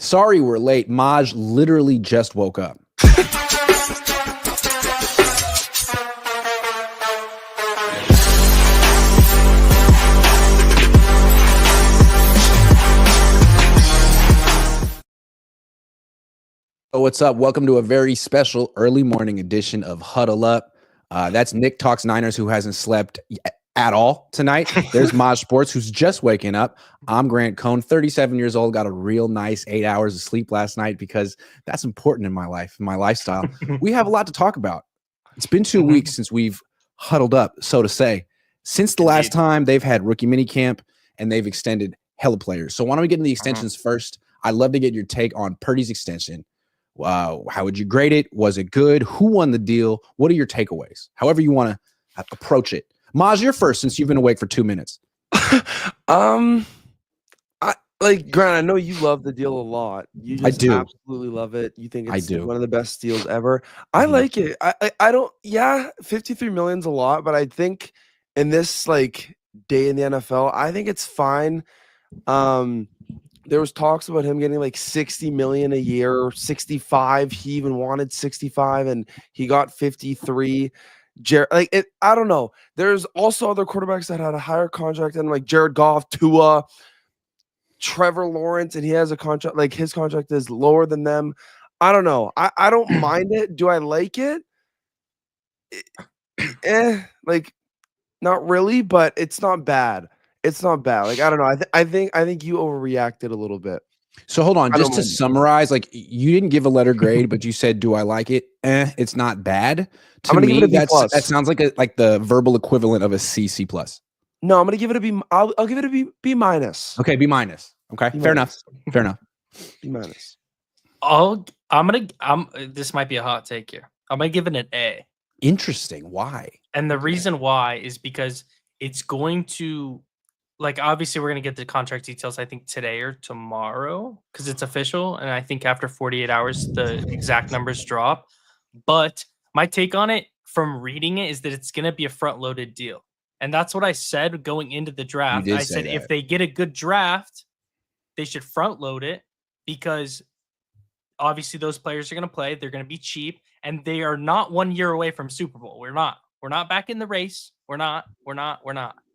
Sorry we're late. Maj literally just woke up. What's up? Welcome to a very special early morning edition of Huddle Up. That's Nick Talks Niners, who hasn't slept at all tonight. There's Maj Sports, who's just waking up. I'm Grant Cohn, 37 years old, got a real nice 8 hours of sleep last night because that's important in my life, in my lifestyle. We have a lot to talk about. It's been 2 weeks since we've huddled up, so to say. Since the last time, they've had rookie minicamp and they've extended hella players. So why don't we get into the extensions first? I'd love to get your take on Purdy's extension. Wow, how would you grade it? Was it good? Who won the deal? What are your takeaways? However you want to approach it. Maj, you're first since you've been awake for 2 minutes. Grant, I know you love the deal a lot. You just absolutely love it. You think it's one of the best deals ever. I like it. I don't. Yeah, 53 million's a lot, but I think in this day in the NFL, I think it's fine. There was talks about him getting 60 million a year, or 65. He even wanted 65, and he got 53. I don't know. There's also other quarterbacks that had a higher contract than Jared Goff, Tua, Trevor Lawrence, and he has a contract his contract is lower than them. I don't know. I don't mind it. Do I like it? Not really, but it's not bad. It's not bad. I don't know. I think you overreacted a little bit. So hold on, just to summarize, you didn't give a letter grade, but you said, "Do I like it?" It's not bad. To me, that sounds like the verbal equivalent of a C plus. No, I'm gonna give it a B. I'll give it a B minus. Okay, B minus. Okay, fair enough. Fair enough. B minus. This might be a hot take here. I'm gonna give it an A. Interesting. Why? And the reason why is because it's going to. Obviously, we're going to get the contract details, I think, today or tomorrow because it's official. And I think after 48 hours, the exact numbers drop. But my take on it from reading it is that it's going to be a front-loaded deal. And that's what I said going into the draft. I said if they get a good draft, they should front-load it because obviously those players are going to play. They're going to be cheap. And they are not 1 year away from Super Bowl. We're not back in the race. We're not.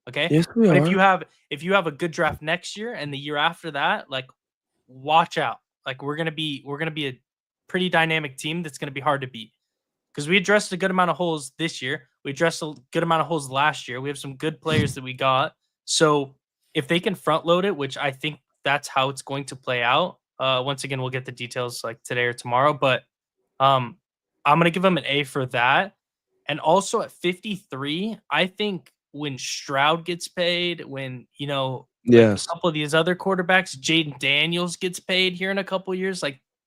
Okay. Yes, we but are. if you have a good draft next year and the year after that, watch out. We're gonna be a pretty dynamic team that's gonna be hard to beat. Because we addressed a good amount of holes this year. We addressed a good amount of holes last year. We have some good players that we got. So if they can front load it, which I think that's how it's going to play out. Once again, we'll get the details today or tomorrow. But I'm gonna give them an A for that. And also at 53, I think when Stroud gets paid, when a couple of these other quarterbacks, Jaden Daniels gets paid here in a couple of years,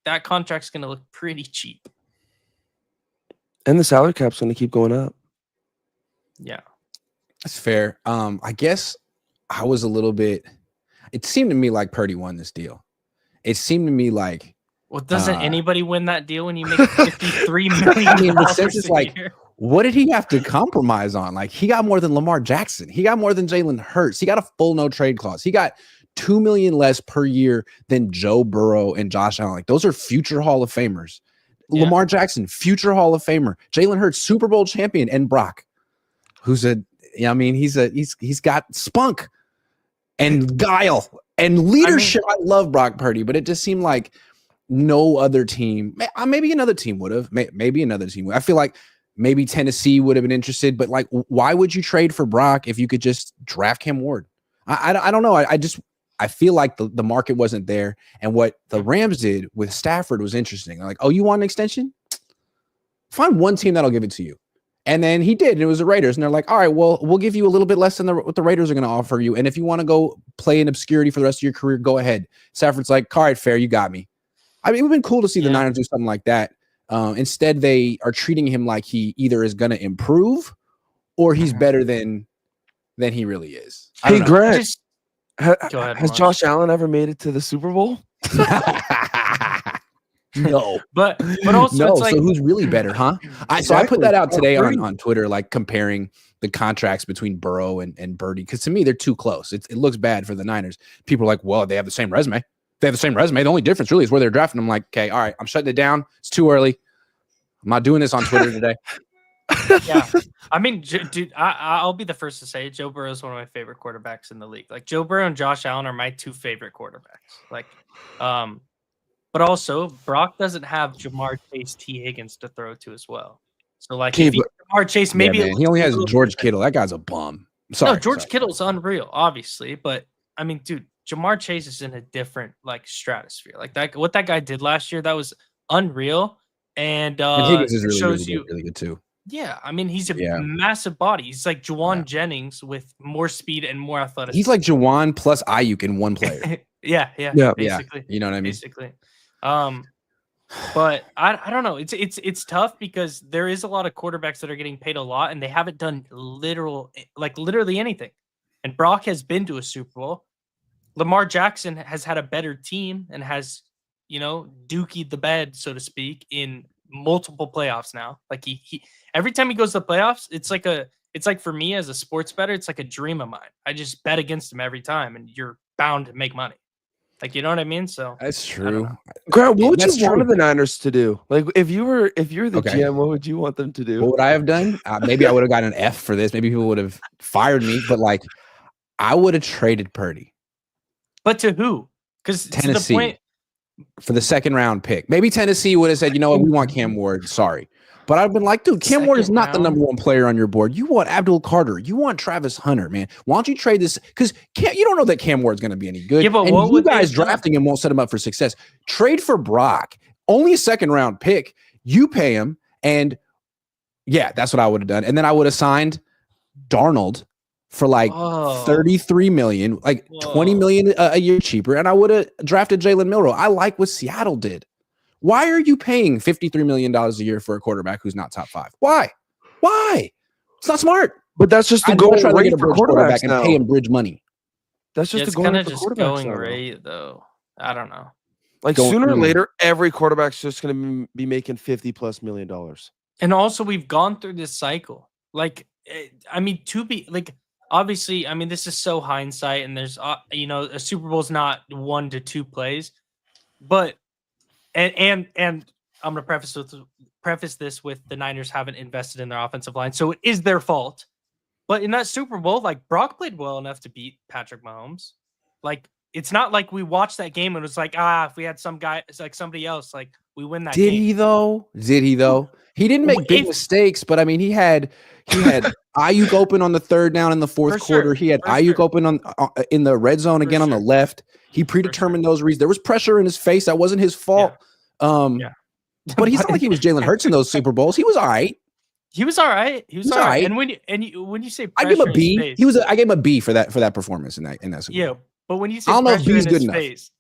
that contract's going to look pretty cheap. And the salary cap's going to keep going up. Yeah, that's fair. I guess I was a little bit. It seemed to me like Purdy won this deal. It seemed to me like. Well, doesn't anybody win that deal when you make $53 million? The sense is what did he have to compromise on? He got more than Lamar Jackson. He got more than Jalen Hurts. He got a full no trade clause. He got $2 million less per year than Joe Burrow and Josh Allen. Those are future Hall of Famers. Yeah. Lamar Jackson, future Hall of Famer. Jalen Hurts, Super Bowl champion, and Brock, who's he's got spunk and guile and leadership. I love Brock Purdy, but it just seemed like no other team. Maybe another team would have. Maybe another team would. I feel like. Maybe Tennessee would have been interested, but why would you trade for Brock if you could just draft Cam Ward? I don't know. I feel like the market wasn't there. And what the Rams did with Stafford was interesting. Oh, you want an extension? Find one team that'll give it to you. And then he did, and it was the Raiders. And they're like, all right, well, we'll give you a little bit less than what the Raiders are going to offer you. And if you want to go play in obscurity for the rest of your career, go ahead. Stafford's like, all right, fair, you got me. I mean, it would have been cool to see the Niners do something like that. Instead, they are treating him like he either is going to improve or he's better than he really is. Hey, Grant, has Josh Allen ever made it to the Super Bowl? No, but also no. It's so who's really better, huh? So I put that out today on Twitter, comparing the contracts between Burrow and Birdie, because to me they're too close. It looks bad for the Niners. People are like, well, they have the same resume. They have the same resume. The only difference really is where they're drafting. I'm like, okay, all right, I'm shutting it down. It's too early. I'm not doing this on Twitter today. Yeah, I mean, dude, I'll be the first to say Joe Burrow is one of my favorite quarterbacks in the league. Like Joe Burrow and Josh Allen are my 2 favorite quarterbacks. Like, but also Brock doesn't have Jamar Chase, T. Higgins to throw to as well. So like, if Jamar Chase, maybe he only has George Kittle. That guy's a bum. Sorry, no, George Kittle's unreal, obviously, but I mean, dude, Jamar Chase is in a different like stratosphere. Like that, what that guy did last year, that was unreal. And Higgins is really good too. Yeah, I mean, he's a massive body. He's like Juwan Jennings with more speed and more athleticism. He's like Juwan plus Ayuk in one player. yeah, basically. You know what I mean? Basically. But I don't know. It's tough because there is a lot of quarterbacks that are getting paid a lot and they haven't done literally anything. And Brock has been to a Super Bowl. Lamar Jackson has had a better team and has, dookied the bed, so to speak, in multiple playoffs now. Like he every time he goes to the playoffs, it's like for me as a sports bettor, it's like a dream of mine. I just bet against him every time and you're bound to make money. Like, you know what I mean? So that's true. Grant, what would you want the Niners to do? Like if you're the GM, what would you want them to do? What would I have done? Maybe I would have gotten an F for this. Maybe people would have fired me, but like I would have traded Purdy. But to who? Because Tennessee for the 2nd round pick. Maybe Tennessee would have said, you know what, we want Cam Ward. Sorry. But I've been like, dude, Cam Ward is not the number 1 player on your board. You want Abdul Carter. You want Travis Hunter, man. Why don't you trade this? Because you don't know that Cam Ward's going to be any good. Yeah, but and you guys drafting him won't set him up for success. Trade for Brock. Only a 2nd round pick. You pay him. And yeah, that's what I would have done. And then I would have signed Darnold for like $33 million, like $20 million a year cheaper. And I would have drafted Jalen Milroe. I like what Seattle did. Why are you paying $53 million a year for a quarterback who's not top 5? Why? It's not smart. But that's just the going rate for quarterbacks and pay him bridge money. That's just the going rate for quarterbacks. Going rate, though. I don't know. Like sooner or later, every quarterback's just going to be making $50+ million. And also, we've gone through this cycle. Like, I mean, obviously, I mean, this is so hindsight, and there's, a Super Bowl is not 1 to 2 plays, but and I'm gonna preface this with the Niners haven't invested in their offensive line, so it is their fault. But in that Super Bowl, like Brock played well enough to beat Patrick Mahomes. Like it's not like we watched that game and it was like, if we had some guy, it's like somebody else, like we win that game. Did he though? He didn't make big mistakes, but I mean, he had Ayuk open on the 3rd down in the 4th quarter. He had Ayuk open on in the red zone again on the left. He predetermined those reads. There was pressure in his face. That wasn't his fault. But he's not like he was Jalen Hurts in those Super Bowls. He was all right. He was all right. And when you say I give him a B, I gave him a B for that performance in that Super Bowl. Yeah, but when you say I don't know if he's good face,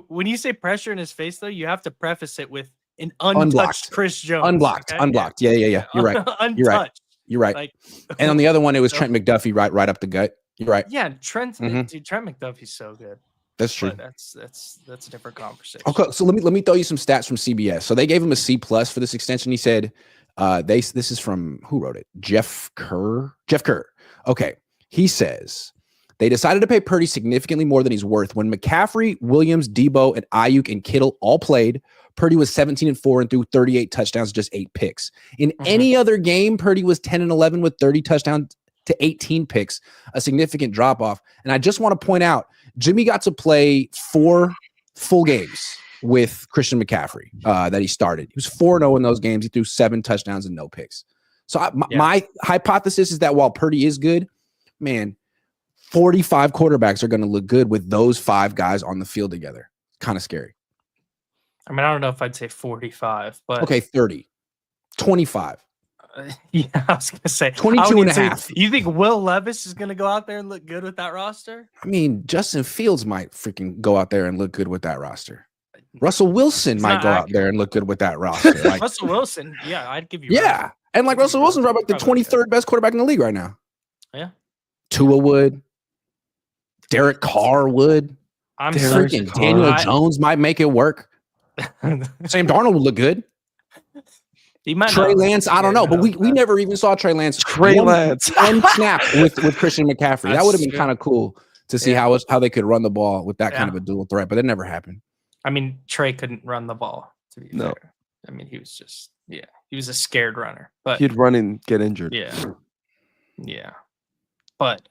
when you say pressure in his face, though, you have to preface it with an untouched Chris Jones. Unblocked. Yeah. You're right. You're right. Like, and on the other one, it was Trent McDuffie right up the gut. You're right. Yeah, Trent McDuffie's so good. That's true. But that's a different conversation. Okay, so let me throw you some stats from CBS. So they gave him a C+ for this extension. He said, this is from who wrote it? Jeff Kerr. Okay, he says they decided to pay Purdy significantly more than he's worth. When McCaffrey, Williams, Debo, and Ayuk and Kittle all played, Purdy was 17-4 and threw 38 touchdowns, just 8 picks. In any other game, Purdy was 10-11 with 30 touchdowns to 18 picks, a significant drop off. And I just want to point out, Jimmy got to play 4 full games with Christian McCaffrey that he started. He was 4-0 in those games. He threw 7 touchdowns and no picks. So my hypothesis is that while Purdy is good, man, 45 quarterbacks are going to look good with those 5 guys on the field together. Kind of scary. I mean, I don't know if I'd say 45, but okay, 30, 25. Yeah, I was going to say 22 and a half. You think Will Levis is going to go out there and look good with that roster? I mean, Justin Fields might freaking go out there and look good with that roster. Russell Wilson might go out there and look good with that roster. Like, Russell Wilson, yeah, I'd give you. Yeah, right. And like Russell Wilson's right like the 23rd best quarterback in the league right now. Yeah, Tua would. Derek Carr would. Freaking Daniel Jones might make it work. Sam Darnold would look good. Trey Lance, I don't know, but we never even saw Trey Lance. Trey Lance one snap with Christian McCaffrey. That would have been kind of cool to see how they could run the ball with that kind of a dual threat, but it never happened. I mean, Trey couldn't run the ball, to be fair. I mean, he was just he was a scared runner. But he'd run and get injured. Yeah. But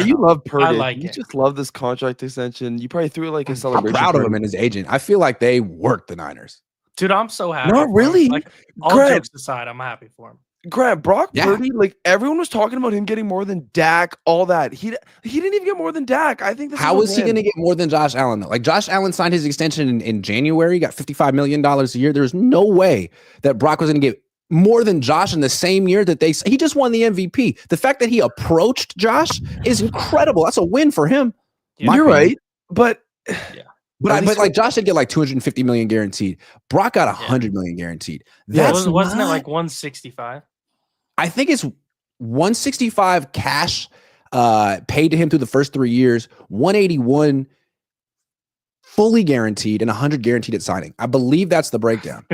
you love Purdy. I like you it. just love this contract extension. You probably threw it like a celebration. I'm proud of him and his agent. I feel like they worked the Niners. Dude, I'm so happy. Not really. Like, all jokes aside, I'm happy for him. Grant, Brock Purdy, like everyone was talking about him getting more than Dak, all that. He didn't even get more than Dak. I think how is he going to get more than Josh Allen though? Like Josh Allen signed his extension in January, got $55 million a year. There's no way that Brock was going to get more than Josh in the same year that he just won the MVP. The fact that he approached Josh is incredible. That's a win for him. Yeah, you're right, but But like Josh did get like 250 million guaranteed. Brock got 100 million guaranteed. Wasn't it like 165? I think it's 165 cash paid to him through the first 3 years, 181 fully guaranteed, and 100 guaranteed at signing. I believe that's the breakdown.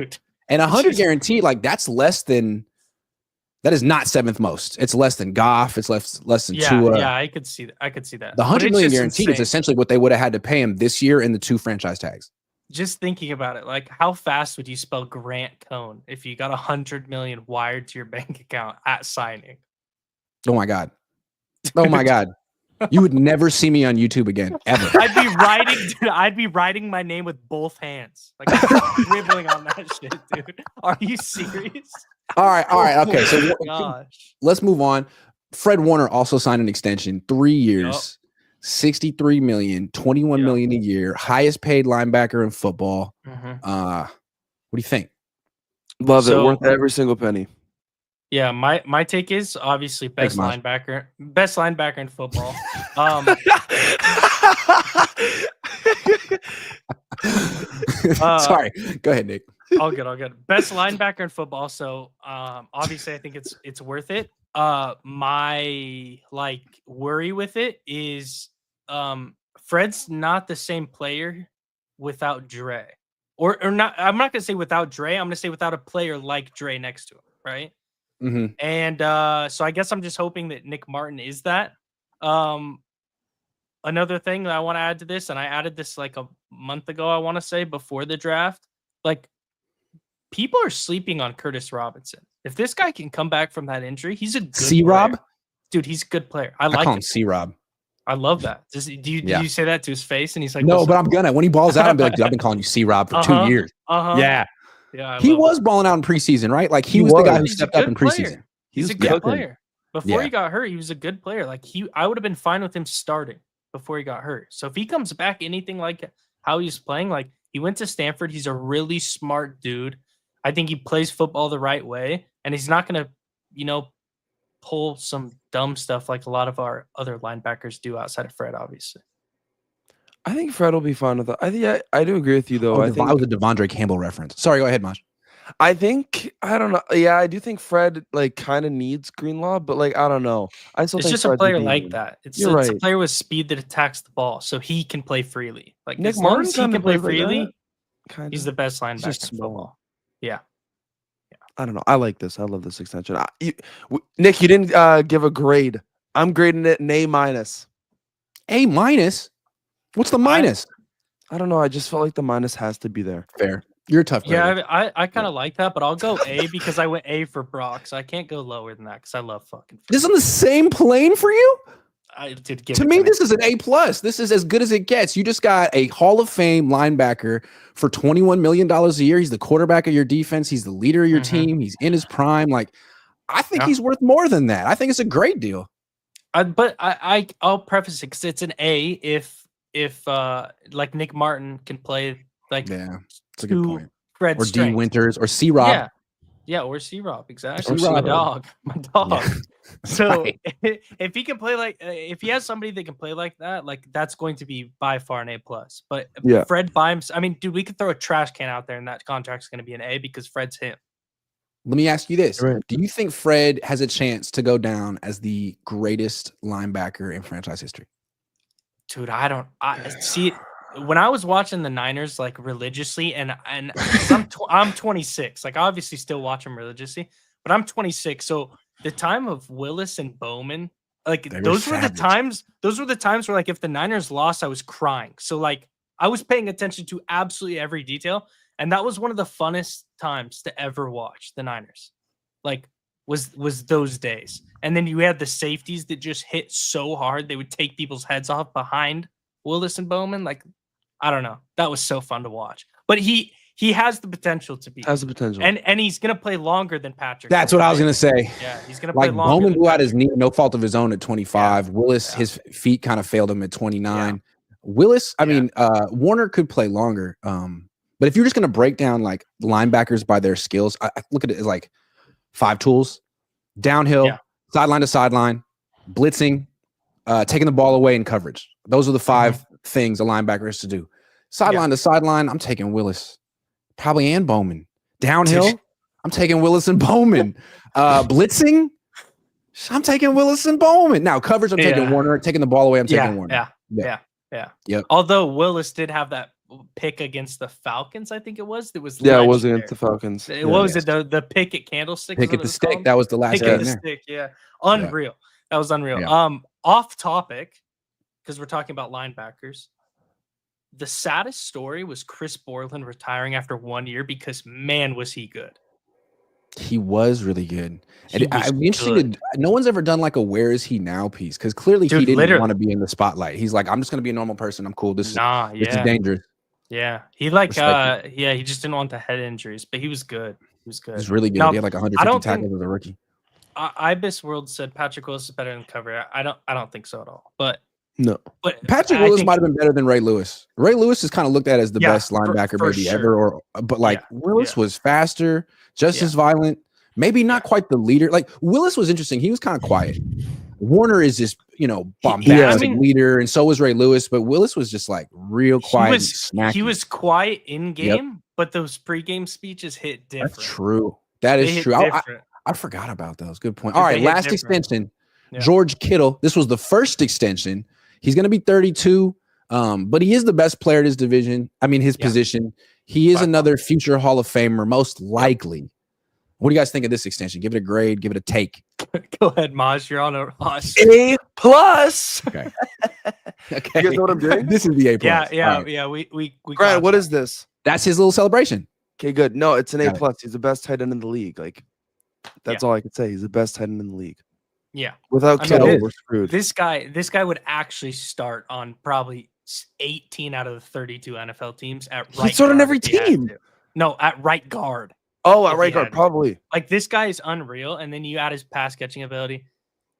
And 100 guaranteed, like that is not seventh most. It's less than Goff. It's less than Tua. Yeah, I could see that. The 100 million guaranteed is essentially what they would have had to pay him this year in the 2 franchise tags. Just thinking about it, like how fast would you spell Grant Cohn if you got 100 million wired to your bank account at signing? Oh my God. Oh my God. You would never see me on YouTube again, ever. I'd be writing my name with both hands. Like dribbling on that shit, dude. Are you serious? All right. Okay. So let's move on. Fred Warner also signed an extension, 3 years, 63 million, 21 million a year, highest paid linebacker in football. What do you think? Love it. Worth every single penny. Yeah, my take is obviously best linebacker in football. Sorry, go ahead, Nick. All good. Best linebacker in football. So obviously I think it's worth it. My like worry with it is Fred's not the same player without Dre. Or not, I'm not gonna say without Dre, I'm gonna say without a player like Dre next to him, right? Mm-hmm. And so I guess I'm just hoping that Nick Martin is that. Another thing that I want to add to this, and I added this like a month ago, I want to say before the draft, like people are sleeping on Curtis Robinson. If this guy can come back from that injury, he's a good C-Rob? Dude, he's a good player. I call him him C-Rob. I love that. Do you say that to his face? And he's like, no, but I'm gonna. When he balls out, I'm like, dude, I've been calling you C-Rob for 2 years. Yeah. He was balling out in preseason, right? Like he was the guy who stepped up in preseason. He's a good player. Before he got hurt, he was a good player. Like I would have been fine with him starting before he got hurt. So if he comes back anything like how he's playing, like he went to Stanford, he's a really smart dude. I think he plays football the right way, and he's not going to, pull some dumb stuff like a lot of our other linebackers do outside of Fred, obviously. I think Fred will be fine with that. I do agree with you, though. I think that was a Devondre Campbell reference. Sorry, go ahead, Mosh. I don't know. Yeah, I do think Fred like kind of needs Greenlaw, but like I don't know. It's just a player like that. It's a player with speed that attacks the ball, so he can play freely. Like Nick as long Martin as he can play freely, he's the best linebacker in football. Yeah. I don't know. I like this. I love this extension. Nick, you didn't give a grade. I'm grading it an A-. A-? What's the minus? I don't know. I just felt like the minus has to be there. Fair. You're a tough grader. Yeah, I kind of like that, but I'll go A because I went A for Brock, so I can't go lower than that because I love fucking. This is on the same plane for you? I did give to me, this is an A+. This is as good as it gets. You just got a Hall of Fame linebacker for $21 million a year. He's the quarterback of your defense. He's the leader of your team. He's in his prime. Like, I think he's worth more than that. I think it's a great deal. But I'll preface it because it's an A if like Nick Martin can play like that's a good point. Fred or strength. D Winters or C-Rob. Yeah, or C-Rob, exactly. My dog. Yeah. So if he can play like, if he has somebody that can play like that, like that's going to be by far an A+. But Fred by himself, I mean, dude, we could throw a trash can out there and that contract's going to be an A because Fred's him. Let me ask you this. Right. Do you think Fred has a chance to go down as the greatest linebacker in franchise history? Dude, I see. When I was watching the Niners like religiously, and I'm 26, like I obviously still watch them religiously, but I'm 26. So the time of Willis and Bowman, Like those were the times where like if the Niners lost, I was crying. So like I was paying attention to absolutely every detail. And that was one of the funnest times to ever watch the Niners. Like was those days. And then you had the safeties that just hit so hard they would take people's heads off behind Willis and Bowman. Like, I don't know. That was so fun to watch. But he has the potential to be. Has the potential. And he's gonna play longer than Patrick. That's what I was gonna say. Yeah, he's gonna play like longer. Bowman blew out his knee, no fault of his own at 25. Yeah. Willis, his feet kind of failed him at 29. Yeah. Willis, I mean, Warner could play longer. But if you're just gonna break down like linebackers by their skills, I look at it as like 5 tools: downhill, sideline to sideline, blitzing, taking the ball away, and coverage. Those are the 5 things a linebacker is to do. Sideline to sideline, I'm taking Willis, probably, and Bowman. Downhill, I'm taking Willis and Bowman. Blitzing, I'm taking Willis and Bowman. Now coverage, I'm taking Warner. Taking the ball away, I'm taking Warner. Yeah. Although Willis did have that pick against the Falcons, I think it was. It was it was against the Falcons. What was it? The pick at Candlestick. Pick at the stick. Called? That was the last pick at the stick. Yeah, unreal. That was unreal. Yeah. Off topic, because we're talking about linebackers. The saddest story was Chris Borland retiring after 1 year because man was he good. He was really good. And I'd be interested. No one's ever done like a "Where is he now" piece because clearly he didn't want to be in the spotlight. He's like, I'm just gonna be a normal person. I'm cool. This is dangerous. Yeah, he he just didn't want the head injuries, but he was good. He was good. He's really good. Now, he had like 150 tackles as a rookie. Ibis World said Patrick Willis is better than Cover. I don't think so at all. But no, but Patrick Willis might have been better than Ray Lewis. Ray Lewis is kind of looked at as the best linebacker maybe ever. But like Willis was faster, just as violent. Maybe not quite the leader. Like Willis was interesting. He was kind of quiet. Warner is just, bombastic leader, and so was Ray Lewis. But Willis was just like real quiet. He was quiet in game, but those pregame speeches hit different. That's true. That is true. I forgot about those. Good point. All right, last extension. Yeah. George Kittle. This was the first extension. He's going to be 32, but he is the best player in his division. I mean, his position. He is another future Hall of Famer, most likely. What do you guys think of this extension? Give it a grade. Give it a take. Go ahead, Maj. You're on a A+. Okay. Okay. You guys know what I'm doing? This is the A+. Yeah. We Grant, what is this? That's his little celebration. Okay, good. No, it's an A+. He's the best tight end in the league. Like, that's all I could say. He's the best tight end in the league. Yeah. Without Kittle, we're screwed. This guy would actually start on probably 18 out of the 32 NFL teams at right guard. He'd start on every team. No, at right guard. Oh, at right guard, probably. Like, this guy is unreal. And then you add his pass catching ability.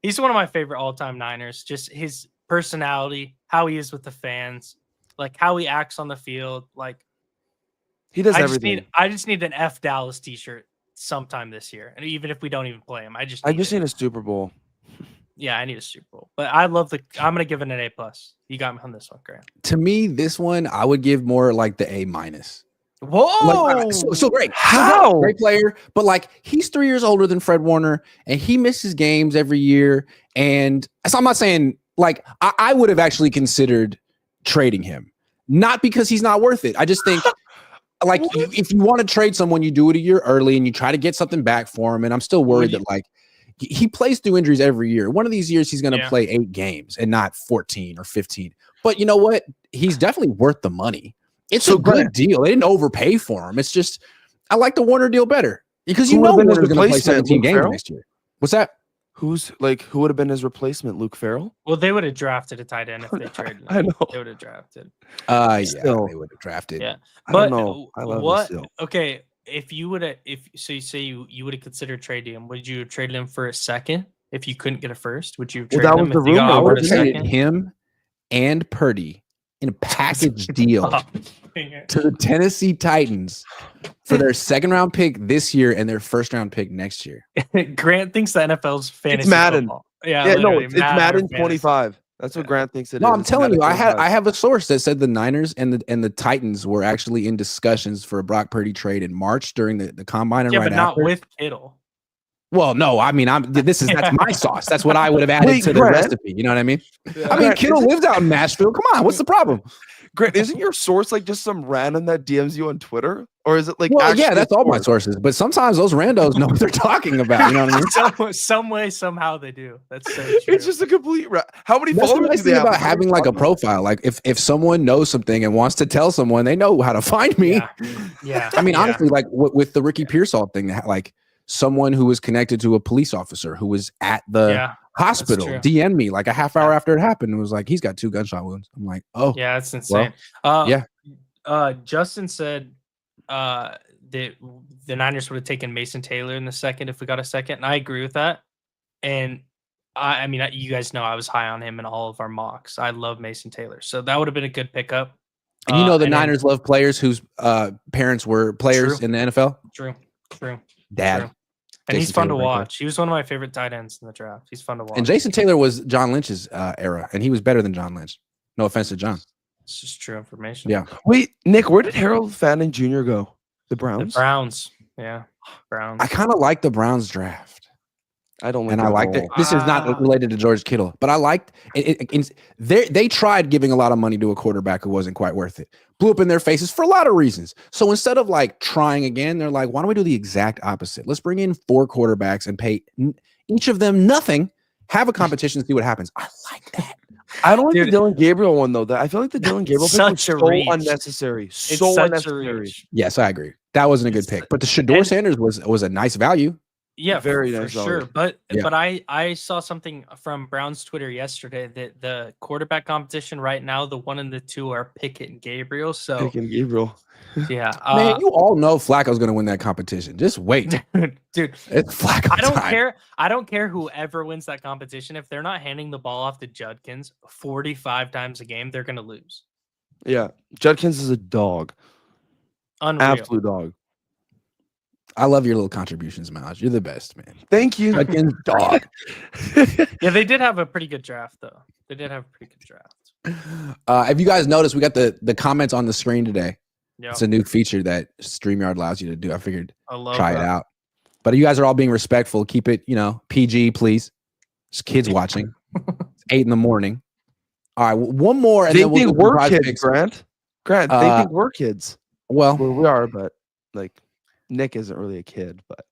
He's one of my favorite all-time Niners. Just his personality, how he is with the fans, like how he acts on the field. Like, he does everything. I just need an F Dallas t-shirt sometime this year. And even if we don't even play him, I just need a Super Bowl. Yeah, I need a Super Bowl. But I'm going to give it an A+. You got me on this one, Grant. To me, this one, I would give more like the A-. Whoa! Like, so great. How? Great player, but like he's 3 years older than Fred Warner, and he misses games every year. And so I'm not saying like I would have actually considered trading him, not because he's not worth it. I just think like if you want to trade someone, you do it a year early and you try to get something back for him. And I'm still worried that like he plays through injuries every year. One of these years he's going to play 8 games and not 14 or 15. But you know what? He's definitely worth the money. It's a good deal. They didn't overpay for him. It's just I like the Warner deal better because Warner's going to play 17 games next year. What's that? Who would have been his replacement? Luke Farrell? Well, they would have drafted a tight end if they traded him. I know. They would have drafted. They would have drafted. Yeah. But I don't know. I love what? Still. Okay, if you would have, you say you would have considered trading him, would you have traded him for a second if you couldn't get a first? Would you have traded him? That was the rumor. I would have traded him and Purdy in a package deal to the Tennessee Titans for their second-round pick this year and their first-round pick next year. Grant thinks the NFL's fantasy It's Madden. football. It's Madden 25. That's what Grant thinks it is. No, I'm telling you, I have a source that said the Niners and the Titans were actually in discussions for a Brock Purdy trade in March during the combine and but not with Kittle. Well, no, I mean, that's my sauce. That's what I would have added to the recipe. You know what I mean? I mean, Kittle lives out in Nashville. Come on, what's the problem? Grant, isn't your source like just some random that DMs you on Twitter? Or is it like? Well, yeah, that's all my sources. But sometimes those randos know what they're talking about. You know what I mean? Some way, somehow they do. That's so true. It's just a complete. How many followers? That's the nice thing about having like a profile. Like if someone knows something and wants to tell someone, they know how to find me. Yeah. I mean, honestly, like with the Ricky Pearsall thing, like someone who was connected to a police officer who was at the hospital DM'd me like a half hour after it happened and was like, he's got 2 gunshot wounds. I'm like, oh, yeah, that's insane. Well, Justin said that the Niners would have taken Mason Taylor in the second if we got a second, and I agree with that. And I mean, you guys know I was high on him in all of our mocks. I love Mason Taylor, so that would have been a good pickup. And the Niners love players whose parents were players in the NFL. True. Dad. True. And he's fun to watch. He was one of my favorite tight ends in the draft. He's fun to watch. And Jason Taylor was John Lynch's era, and he was better than John Lynch. No offense to John. It's just true information. Yeah. Wait, Nick, where did Harold Fanning Jr. go? The Browns? The Browns. Yeah. Browns. I kind of like the Browns draft. I don't like and I liked it. This is not related to George Kittle, but I liked it. They tried giving a lot of money to a quarterback who wasn't quite worth it. Blew up in their faces for a lot of reasons. So instead of like trying again, they're like, why don't we do the exact opposite? Let's bring in 4 quarterbacks and pay each of them nothing. Have a competition, see what happens. I like that. I don't like the Dylan Gabriel one though. I feel like the Dylan Gabriel pick was so unnecessary. So unnecessary. Yes, I agree. That wasn't a good pick. But the Shedeur Sanders was a nice value. Yeah, very for nice, sure. But I saw something from Brown's Twitter yesterday that the quarterback competition right now, the 1 and the 2 are Pickett and Gabriel. So Pickett and Gabriel. Yeah, man, you all know Flacco's going to win that competition. Just wait, dude. It's Flacco. I don't care. I don't care whoever wins that competition. If they're not handing the ball off to Judkins 45 times a game, they're going to lose. Yeah, Judkins is a dog. Unreal. Absolute dog. I love your little contributions, Miles. You're the best, man. Thank you. Judkins, dog. Yeah, they did have a pretty good draft, though. They did have a pretty good draft. If you guys noticed, we got the comments on the screen today. Yep. It's a new feature that StreamYard allows you to do. I figured try it out. But you guys are all being respectful. Keep it, PG, please. There's kids watching. It's 8 in the morning. All right, one more. And they then think we're kids, Grant. They think we're kids. Well, we are, but like Nick isn't really a kid. But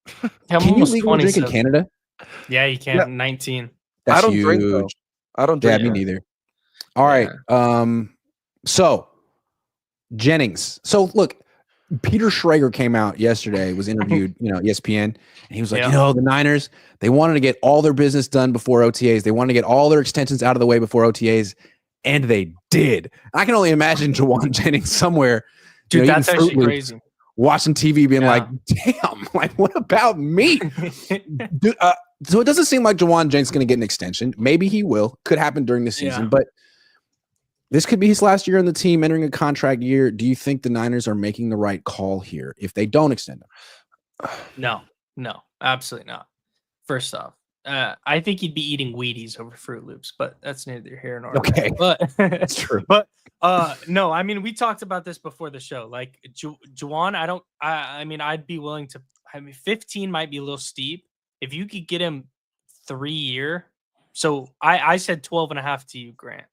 can you legally drink in Canada? Yeah, you can. Yeah. 19. That's I don't huge. drink though. I don't drink. Yeah, me neither. All right. So Jennings. So look, Peter Schrager came out yesterday, was interviewed, ESPN, and he was like, the Niners, they wanted to get all their business done before OTAs. They wanted to get all their extensions out of the way before OTAs, and they did. I can only imagine Jauan Jennings somewhere, dude, that's actually crazy. Watching TV, being like, damn, like, what about me? Dude, so it doesn't seem like Jauan Jennings is going to get an extension. Maybe he will. Could happen during the season, but this could be his last year on the team, entering a contract year. Do you think the Niners are making the right call here if they don't extend him? No, absolutely not. First off, I think he'd be eating Wheaties over Fruit Loops, but that's neither here nor there. Okay, but that's true. But no, I mean, we talked about this before the show. Like Jauan, I'd be willing to. 15 might be a little steep. If you could get him 3-year, so I said 12.5 to you, Grant.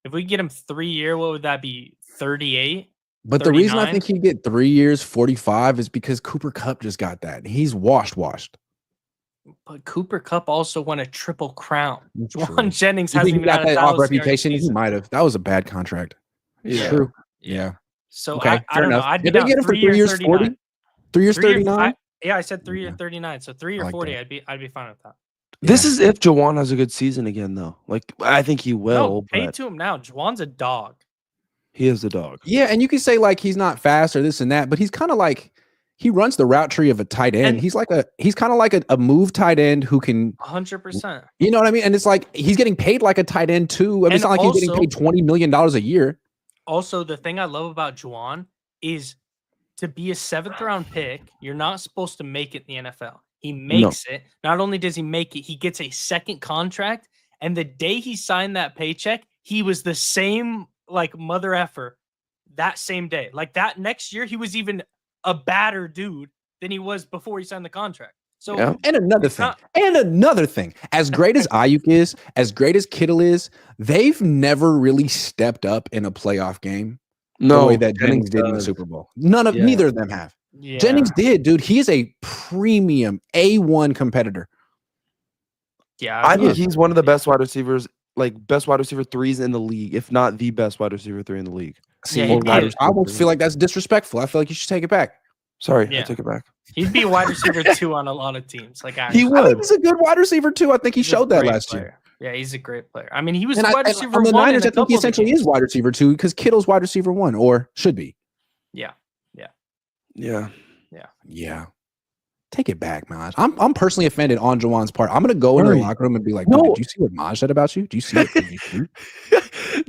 If we get him 3-year, what would that be? 38? But 39? The reason I think he'd get 3 years, 45 is because Cooper Kupp just got that. He's washed. But Cooper Kupp also won a triple crown. Jauan Jennings hasn't even got that off reputation. He might have. That was a bad contract. Yeah. True. Yeah. So I don't know. Did they get him for 3 years 40? 3 years 39? I said 3 year 39. So 3 or 40, that. I'd be fine with that. This is if Jauan has a good season again, though. Like, I think he will. No, pay to him now. Jauan's a dog. He is a dog. Yeah, and you can say like he's not fast or this and that, but he's kind of like he runs the route tree of a tight end. And he's kind of like a move tight end who can 100%. You know what I mean? And it's like he's getting paid like a tight end too. I mean, it's not like he's getting paid $20 million a year. Also, the thing I love about Jauan is to be a 7th round pick, you're not supposed to make it in the NFL. He makes it. Not only does he make it, he gets a second contract. And the day he signed that paycheck, he was the same like mother effer that same day. Like that next year, he was even a badder dude than he was before he signed the contract. So and another thing, as great as Ayuk is, as great as Kittle is, they've never really stepped up in a playoff game No, the way that Jennings did in the Super Bowl. Neither of them have. Yeah. Jennings did, dude. He is a premium A1 competitor. Yeah, I think he's one of the best wide receivers, like best wide receiver threes in the league, if not the best wide receiver three in the league. I almost feel like that's disrespectful. I feel like you should take it back. Sorry, I take it back. He'd be wide receiver 2 on a lot of teams. Like he would. He's a good wide receiver too. I think he showed that last year. Yeah, he's a great player. I mean, he was wide receiver 1 on the Niners. I think he essentially is wide receiver 2 because Kittle's wide receiver 1 or should be. Yeah. Take it back, Maj. I'm personally offended on Juwan's part. I'm gonna go into the locker room and be like, "No, did you see what Maj said about you? Do you see it?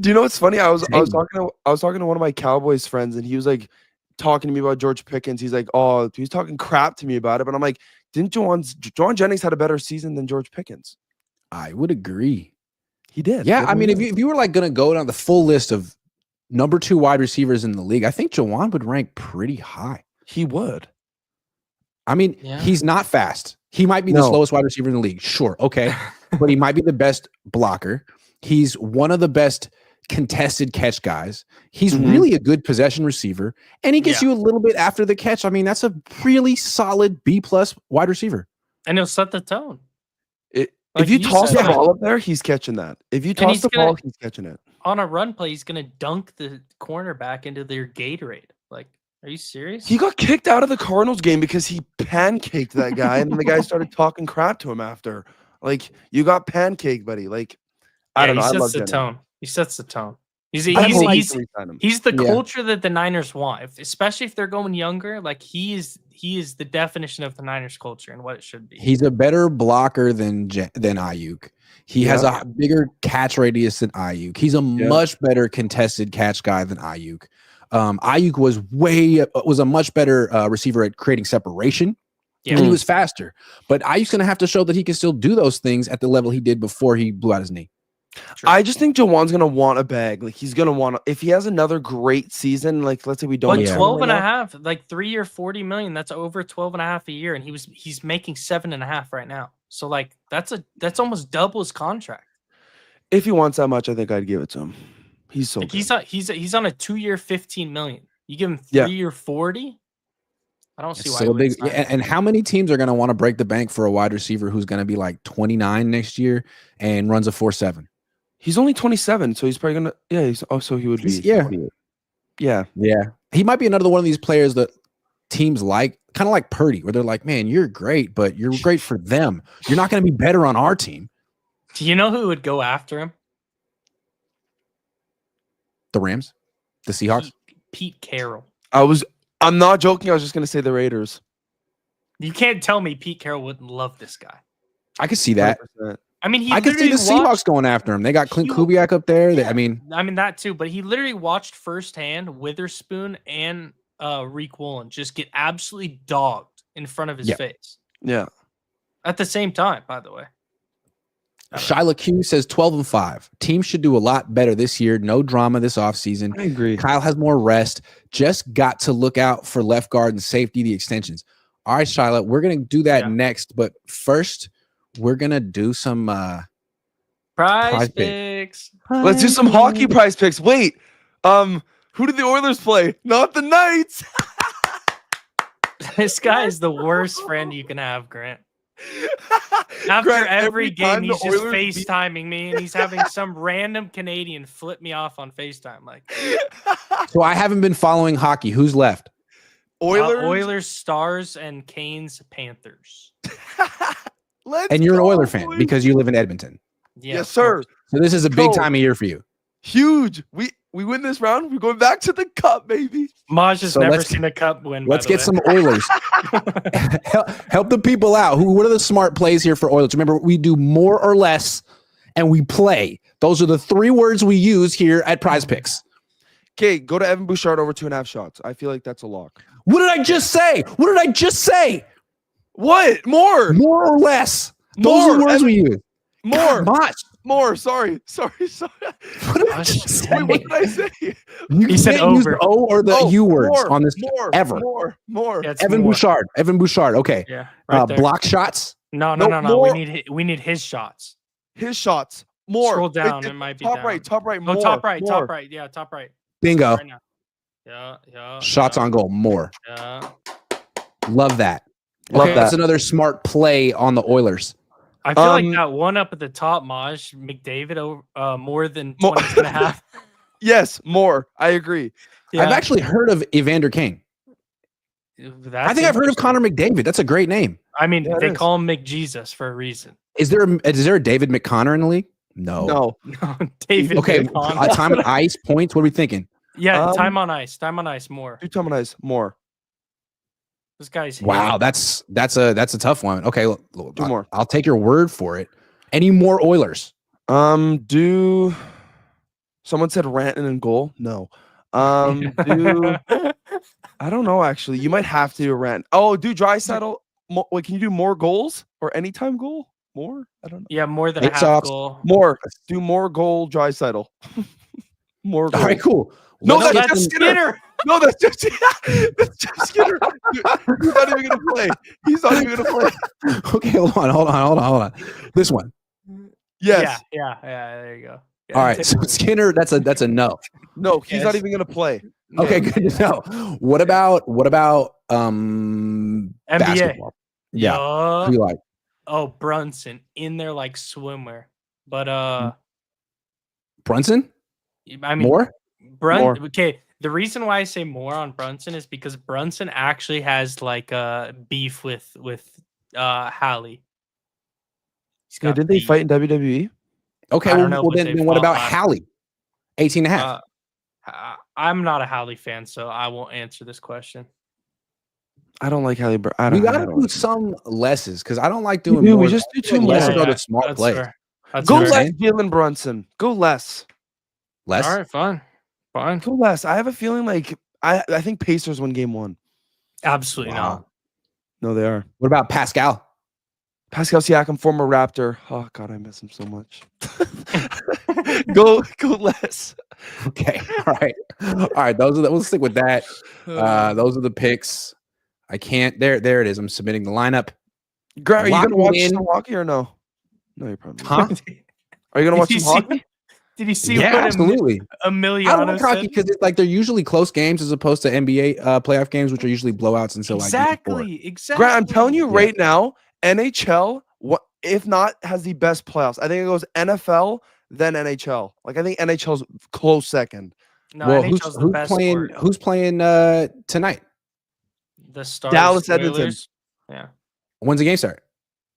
Do you know what's funny? I was talking to one of my Cowboys friends, and he was like talking to me about George Pickens. He's like, "Oh, he's talking crap to me about it." But I'm like, "Didn't Juwan Jennings had a better season than George Pickens?" I would agree. He did. Yeah, I mean, if you were like gonna go down the full list of number 2 wide receivers in the league, I think Juwan would rank pretty high. He would. I mean, he's not fast. He might be the slowest wide receiver in the league. Sure. Okay. But he might be the best blocker. He's one of the best contested catch guys. He's really a good possession receiver. And he gets you a little bit after the catch. I mean, that's a really solid B+ wide receiver. And he'll set the tone. If you toss the ball up there, he's catching that. If you toss the ball, he's catching it. On a run play, he's going to dunk the cornerback into their Gatorade. Like, are you serious? He got kicked out of the Cardinals game because he pancaked that guy, and then the guy started talking crap to him after. Like, you got pancaked, buddy. Like, I don't know. He sets the tone. He sets the tone. He's the culture that the Niners want, especially if they're going younger. Like, he is the definition of the Niners culture and what it should be. He's a better blocker than Ayuk. He has a bigger catch radius than Ayuk. He's a much better contested catch guy than Ayuk. Ayuk was a much better receiver at creating separation. And he was faster. But Ayuk's going to have to show that he can still do those things at the level he did before he blew out his knee. True. I just think Juwan's going to want a bag. Like, he's going to want if he has another great season, like, let's say we don't. But 12 and a half, like 3 year, $40 million, that's over 12 and a half a year. And he's making 7.5 right now. So, like, that's almost double his contract. If he wants that much, I think I'd give it to him. He's so like he's on a 2 year, $15 million. You give him 3 year, 40. I don't see why. So big. And how many teams are going to want to break the bank for a wide receiver who's going to be like 29 next year and runs a 4.7? He's only 27, so he's probably gonna. So he would be. Yeah. He might be another one of these players that teams like, kind of like Purdy, where they're like, "Man, you're great, but you're great for them. You're not going to be better on our team." Do you know who would go after him? The Rams, the Seahawks, Pete Carroll. I'm not joking. I was just gonna say the Raiders. You can't tell me Pete Carroll wouldn't love this guy. I could see that. 100%. I mean, I could see the Seahawks going after him. They got Clint Kubiak up there. I mean that too. But he literally watched firsthand Witherspoon and Reek Woolen just get absolutely dogged in front of his face. Yeah. At the same time, by the way. Shyla Q says 12-5. Teams should do a lot better this year. No drama this offseason. I agree. Kyle has more rest. Just got to look out for left guard and safety, the extensions. All right, Shyla, we're going to do that next. But first, we're going to do some prize picks. Let's do some hockey prize picks. Wait, who did the Oilers play? Not the Knights. This guy is the worst friend you can have, Grant. After every game, he's just FaceTiming me, and he's having some random Canadian flip me off on FaceTime. Like, so I haven't been following hockey. Who's left? Oilers, Stars, and Canes, Panthers. And you're an Oiler fan because you live in Edmonton. Yes, sir. So this is a big time of year for you. Huge. We win this round. We're going back to the cup, baby. Maj has never seen a cup win. Let's get some Oilers. help the people out. What are the smart plays here for Oilers? Remember, we do more or less, and we play. Those are the 3 words we use here at Prize Picks. Okay, go to Evan Bouchard over 2.5 shots. I feel like that's a lock. What did I just say? What? More or less. Those are the words we use. More. Sorry. What did I just say? Wait, what did I say? He said over. Use the O or the U words on this ever. More. Yeah, Evan Bouchard. Okay. Yeah. Right block shots. No. We need his shots. His shots. More. Scroll down. It might be top right. Oh, top right. Yeah, top right. Bingo. Right now. Yeah. Shots on goal, more. Yeah. Love that. Love that. That's another smart play on the Oilers. I feel like that one up at the top, Maj McDavid over more than 20.5. Yes, more. I agree. Yeah. I've actually heard of Evander Kane. I think I've heard of Connor McDavid. That's a great name. I mean, they call him McJesus for a reason. Is there a David McConnor in the league? No. David. Okay, McConnor. time on ice points. What are we thinking? Yeah, time on ice. Time on ice. More. Do time on ice. More. This guy's wow. That's a tough one. Okay, do more. I'll take your word for it. Any more Oilers? Do someone said Rantanen in goal? No. Do I don't know. Actually, you might have to rant. Oh, do Draisaitl. Wait, can you do more goals or anytime goal? More? I don't know. Yeah, more than a half goal. More. Do more goal Draisaitl. More goals. All right, cool. No, that's just Skinner. No, that's just Skinner. He's not even gonna play. He's not even gonna play. Okay, hold on. This one. Yes. Yeah. There you go. Yeah, all right, so Skinner, that's a no. No, he's not even gonna play. Okay, good to know. What about NBA? Basketball? Yeah. Who you like? Oh, Brunson in there like swimwear. But Brunson? I mean more? More. Okay. The reason why I say more on Brunson is because Brunson actually has like a beef with Hallie. Yeah, did they fight in WWE? Okay, well then what about Hallie? 18.5. I'm not a Hallie fan, so I won't answer this question. I don't like Hallie. We gotta do some lesses because I don't like doing more. We just do two more. Lesses are the smart plays. Go less, Jalen Brunson. Go less. Less. All right, fine. Go less. I have a feeling like I think Pacers win game 1. Absolutely not. No, they are. What about Pascal? Pascal Siakam, former Raptor. Oh God, I miss him so much. Go less. Okay. All right. We'll stick with that. Those are the picks. I can't. There it is. I'm submitting the lineup. Grant, are you gonna watch Milwaukee or no? No, you're probably not. Are you gonna watch some hockey? Did you see? Yeah, absolutely. Emiliano I don't like hockey because it's like they're usually close games as opposed to NBA playoff games, which are usually blowouts until exactly. Grant, I'm telling you right now, NHL, if not, has the best playoffs. I think it goes NFL, then NHL. Like I think NHL's close second. No, well, NHL's the best playing? sport. Who's playing tonight? The Stars. Dallas, Edmonton. Yeah. When's the game start?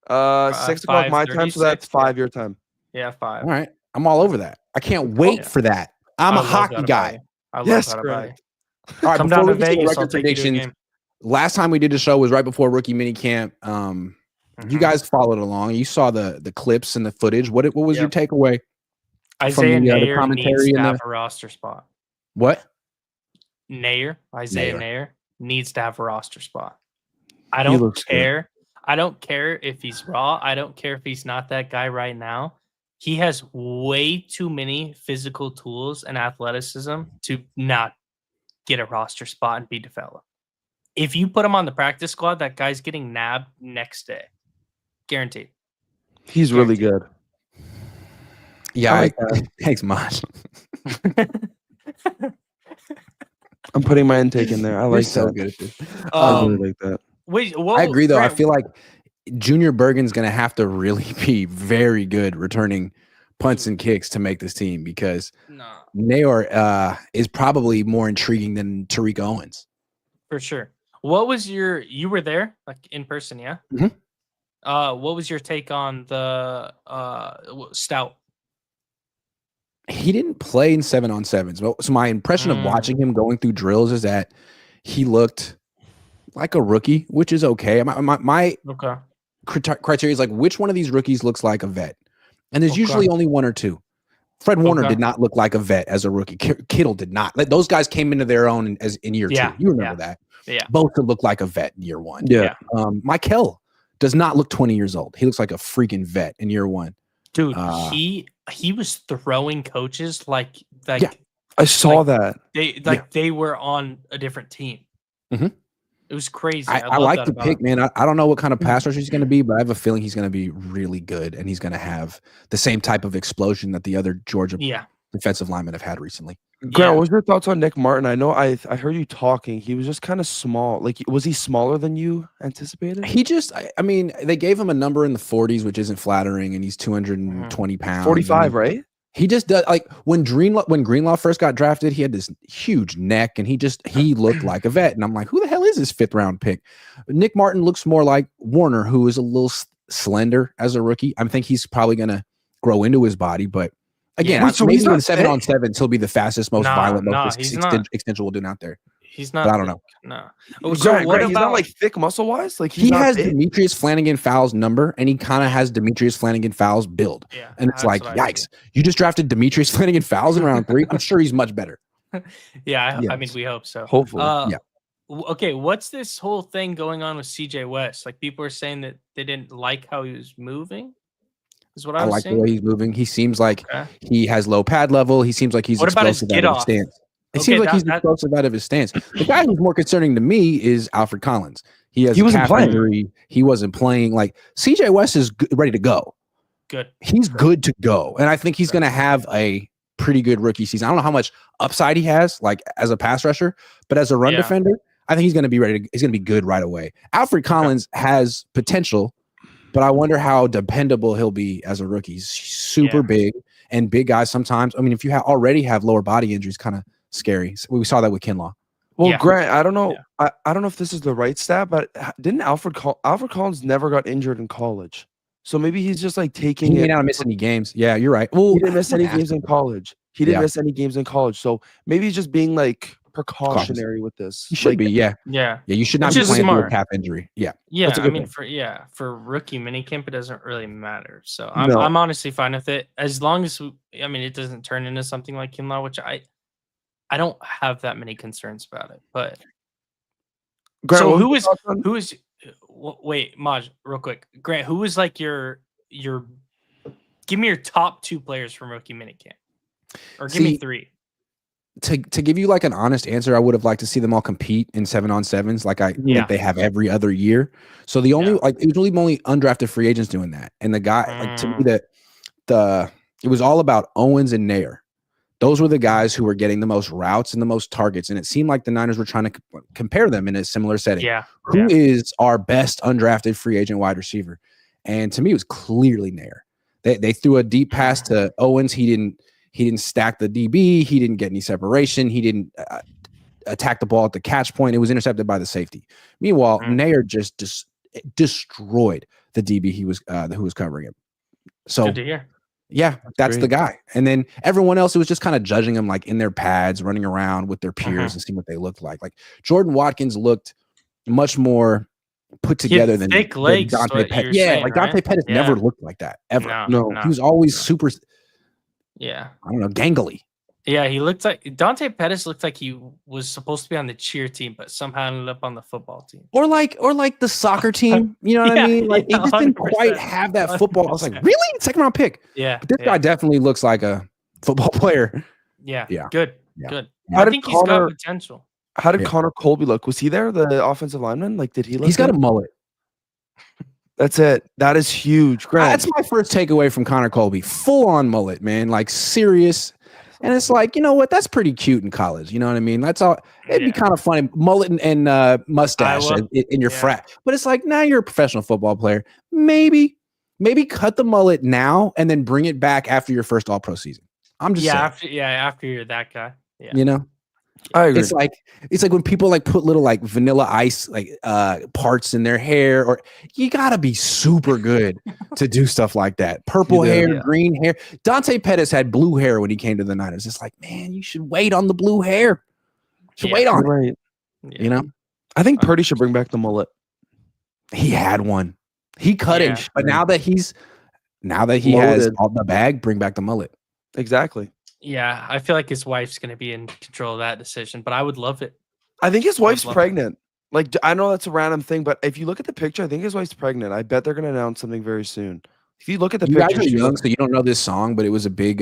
6 o'clock my time, so that's 5 your time. Yeah, 5. All right, I'm all over that. I can't wait for that. I'm a hockey guy. I love yes, that about you. All right, come before down we to get to Vegas, record predictions, last time we did the show was right before rookie minicamp. You guys followed along. You saw the clips and the footage. What was your takeaway? Isaiah Nair needs to have a roster spot. What? Isaiah Nair needs to have a roster spot. I don't care. Good. I don't care if he's raw. I don't care if he's not that guy right now. He has way too many physical tools and athleticism to not get a roster spot and be developed. If you put him on the practice squad, that guy's getting nabbed next day. Guaranteed. He's really good. Yeah, thanks much. I'm putting my intake in there. I like so that. Good. I really like that. Wait, I agree though. I feel like Junior Bergen's going to have to really be very good returning punts and kicks to make this team because Nair is probably more intriguing than Tariq Owens. For sure. What was you were there like in person, yeah? Mm-hmm. What was your take on the Stout? He didn't play in 7-on-7s. So my impression of watching him going through drills is that he looked like a rookie, which is okay. My criteria is like, which one of these rookies looks like a vet? And there's usually only one or two. Fred Warner did not look like a vet as a rookie. Kittle did not. Like, those guys came into their own in year 2. You remember that. Yeah. Both could look like a vet in year 1. Yeah. Michael does not look 20 years old. He looks like a freaking vet in year 1. Dude, he was throwing coaches like I saw that. They were on a different team. Mm-hmm. It was crazy. I like the pick, man. I don't know what kind of pass rusher he's going to be, but I have a feeling he's going to be really good, and he's going to have the same type of explosion that the other Georgia defensive linemen have had recently. Grant, what was your thoughts on Nick Martin? I know I heard you talking. He was just kind of small. Like, was he smaller than you anticipated? He just, I mean, they gave him a number in the 40s, which isn't flattering, and he's 220 pounds. 45, right? He just does, like, when Greenlaw first got drafted, he had this huge neck, and he looked like a vet. And I'm like, who the hell is this 5th round pick? Nick Martin looks more like Warner, who is a little slender as a rookie. I think he's probably going to grow into his body, but again, maybe in 7-on-7s, he'll be the fastest, most violent, most extension we'll do out there. He's not. But I don't know. No. So what he's not like thick muscle wise. Like he has Demetrius Flanagan Fowles number, and he kind of has Demetrius Flanagan Fowles build. Yeah, and it's like, yikes! You just drafted Demetrius Flanagan Fowles in round 3. I'm sure he's much better. I mean, we hope so. Hopefully, yeah. Okay, what's this whole thing going on with CJ West? Like, people are saying that they didn't like how he was moving. Is what I was like saying. The way he's moving. He seems like he has low pad level. He seems like he's explosive out of his stance. It seems like he's explosive out of his stance. The guy who's more concerning to me is Alfred Collins. He wasn't playing. Injury. He wasn't playing. Like, CJ West is ready to go. Good. He's good to go, and I think he's going to have a pretty good rookie season. I don't know how much upside he has, like as a pass rusher, but as a run defender, I think he's going to be ready. He's going to be good right away. Alfred Collins has potential, but I wonder how dependable he'll be as a rookie. He's super big, and big guys sometimes. I mean, if you already have lower body injuries, kind of scary. We saw that with Kinlaw. Well, Grant, I don't know. I don't know if this is the right stat, but didn't Alfred Collins never got injured in college? So maybe he's just like taking it. He didn't miss any games. Yeah, you're right. Well, he didn't miss any games in college. He didn't miss any games in college. So maybe he's just being like precautionary with this. You should be. Yeah. You should not be playing through a calf injury. Yeah. I mean, for rookie minicamp, it doesn't really matter. So I'm honestly fine with it as long as it doesn't turn into something like Kinlaw, which I don't have that many concerns about it. But Grant, so wait, Maj, real quick, Grant, who was like your give me your top 2 players from rookie minicamp, or give me 3. To give you like an honest answer, I would have liked to see them all compete in 7-on-7s, like think they have every other year. So the only it was really only undrafted free agents doing that, and the guy like to me it was all about Owens and Nair. Those were the guys who were getting the most routes and the most targets, and it seemed like the Niners were trying to compare them in a similar setting. Who is our best undrafted free agent wide receiver? And to me, it was clearly Nair. They threw a deep pass to Owens. He didn't stack the DB. He didn't get any separation. He didn't attack the ball at the catch point. It was intercepted by the safety. Meanwhile, Nair just destroyed the DB who was covering him. So good to hear. Yeah, that's the guy. And then everyone else, it was just kind of judging them like in their pads, running around with their peers and seeing what they looked like. Like Jordan Watkins looked much more put together than thick legs. Dante Pettis. Dante Pettis never looked like that ever. No, he was always super. I don't know, gangly. Yeah, he looked like Dante Pettis looked like he was supposed to be on the cheer team, but somehow ended up on the football team. Or like the soccer team. You know what I mean? Like he just didn't quite have that football. I was like, really? 2nd round pick. Yeah. But this guy definitely looks like a football player. Yeah. Good. Good. I think he's got potential. How did Connor Colby look? Was he there, the offensive lineman? Like, did he look? He's got a mullet. That's it. That is huge. Grant. That's my first takeaway from Connor Colby. Full on mullet, man. Like serious. And it's like, you know what? That's pretty cute in college. You know what I mean? That's all. It'd be kind of funny. Mullet and mustache in your frat. But it's like, now you're a professional football player. Maybe cut the mullet now and then bring it back after your first All-Pro season. I'm just saying. After you're that guy. Yeah. You know? I agree. It's like when people like put little like vanilla ice like parts in their hair, or you gotta be super good to do stuff like that. Purple hair, green hair. Dante Pettis had blue hair when he came to the Niners. It's like, man, you should wait on the blue hair. Wait on it. You know? I think Purdy should bring back the mullet. He had one. He cut it, but now that he has all the bag, bring back the mullet. Exactly. Yeah, I feel like his wife's going to be in control of that decision, but I would love it. I think his wife's pregnant. Like, I know that's a random thing, but if you look at the picture, I think his wife's pregnant. I bet they're going to announce something very soon. If you look at the picture, you guys are young, so you don't know this song, but it was a big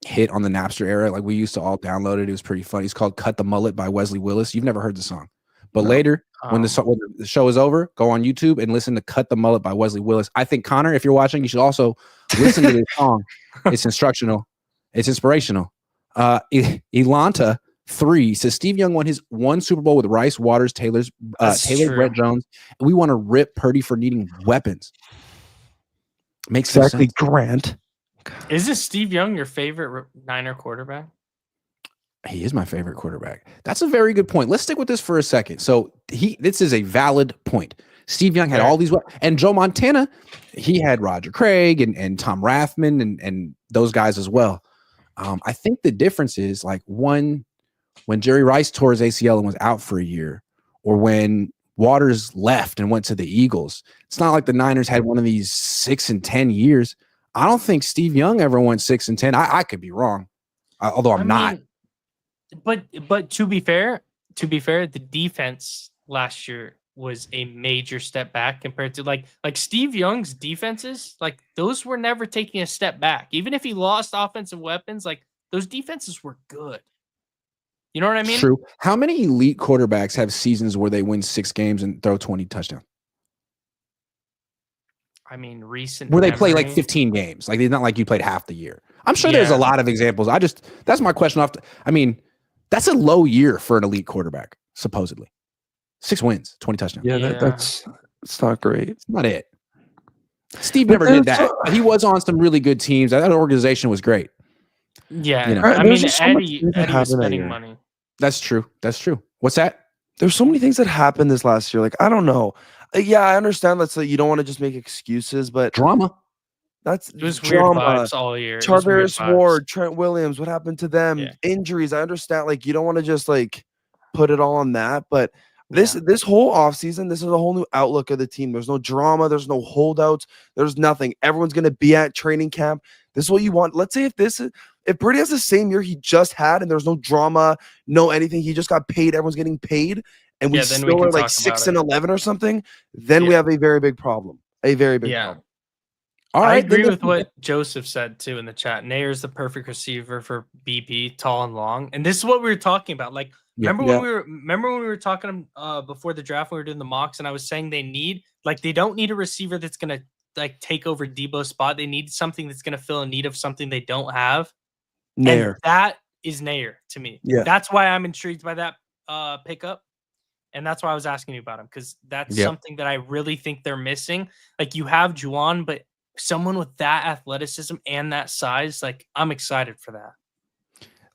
hit on the Napster era. Like, we used to all download it. It was pretty funny. It's called "Cut the Mullet" by Wesley Willis. You've never heard the song, but later when the show is over, go on YouTube and listen to "Cut the Mullet" by Wesley Willis. I think, Connor, if you're watching, you should also listen to this song. It's instructional. It's inspirational. Elanta 3 says Steve Young won his one Super Bowl with Rice, Waters, Taylor, Brett Jones, and we want to rip Purdy for needing weapons. Makes exactly sense. Grant. Is this Steve Young your favorite Niner quarterback? He is my favorite quarterback. That's a very good point. Let's stick with this for a second. So this is a valid point. Steve Young had all these, and Joe Montana, he had Roger Craig and Tom Rathman and those guys as well. I think the difference is like when Jerry Rice tore his ACL and was out for a year, or when Waters left and went to the Eagles. It's not like the Niners had one of these 6 and 10 years. I don't think Steve Young ever went 6 and 10. I could be wrong, although I'm not. But to be fair, the defense last year was a major step back compared to like Steve Young's defenses. Like those were never taking a step back. Even if he lost offensive weapons, like those defenses were good. You know what I mean? True. How many elite quarterbacks have seasons where they win 6 games and throw 20 touchdowns? I mean, recent where they play like 15 games. Like it's not like you played half the year. I'm sure there's a lot of examples. That's my question. I mean, that's a low year for an elite quarterback, supposedly. 6 wins, 20 touchdowns. Yeah, that's not great. It's not it. Steve never did that. He was on some really good teams. That organization was great. Yeah, you know? I mean, Eddie was spending money. That's true. That's true. What's that? There's so many things that happened this last year. Like, I don't know. Yeah, I understand that. So you don't want to just make excuses, but drama. That's just drama. Weird vibes all year. Charvarius Ward, Trent Williams, what happened to them? Yeah. Injuries. I understand. Like, you don't want to just like put it all on that. But this whole offseason, this is a whole new outlook of the team. There's no drama. There's no holdouts. There's nothing. Everyone's going to be at training camp. This is what you want. Let's say if Purdy has the same year he just had and there's no drama, no anything, he just got paid, everyone's getting paid, and we still are like 6 and 11 or something, then we have a very big problem. A very big problem. All right, I agree with what Joseph said too in the chat. Nayer's the perfect receiver for BP, tall and long. And this is what we were talking about. Like, remember when we were talking before the draft when we were doing the mocks, and I was saying they don't need a receiver that's gonna like take over Debo's spot. They need something that's gonna fill a need of something they don't have. Nayer. And that is Nayer to me. Yeah. That's why I'm intrigued by that pickup. And that's why I was asking you about him, because that's something that I really think they're missing. Like, you have Juwan, but someone with that athleticism and that size, like, I'm excited for that.